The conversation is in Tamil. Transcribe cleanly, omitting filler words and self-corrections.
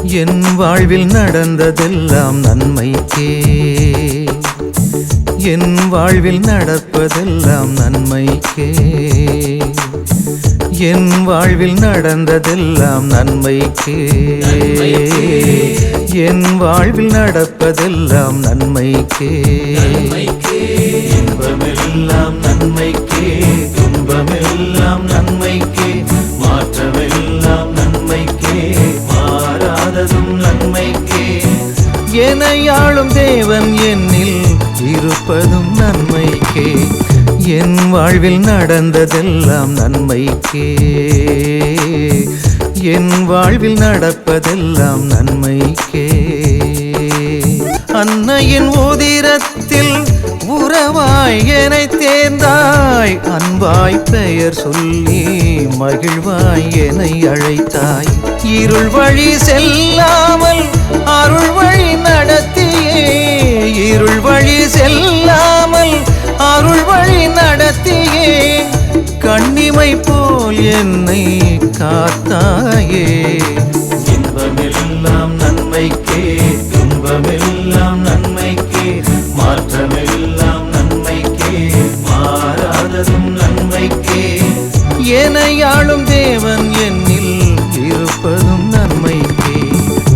என் வாழ்வில் நடந்ததெல்லாம் நன்மைக்கே, என் வாழ்வில் நடப்பதெல்லாம் நன்மைக்கே, என் வாழ்வில் நடந்ததெல்லாம் நன்மைக்கே, என் வாழ்வில் நடப்பதெல்லாம் நன்மைக்கே. இன்பமெல்லாம் நன்மைக்கே, துன்பமெல்லாம் நன்மைக்கே, மாற்றமெல்லாம் நன்மைக்கே, மாறாததும் நன்மைக்கே. எனையாளும் தேவன் என்னில் இருப்பதும் நன்மைக்கே, என் வாழ்வில் நடந்ததெல்லாம் நன்மைக்கே, என் வாழ்வில் நடப்பதெல்லாம் நன்மைக்கே. அன்னையின் உதிரத்தில் உறவாய் என்னை தேர்ந்தாய், அன்பாய் பெயர் சொல்லி மகிழ்வாய் என்னை அழைத்தாய். இருள் வழி செல்லாமல் அருள் வழி நடத்தியே, இருள் வழி செல்லாமல் அருள் வழி நடத்தியே, கண்ணிமை போல் என்னை காத்தாய்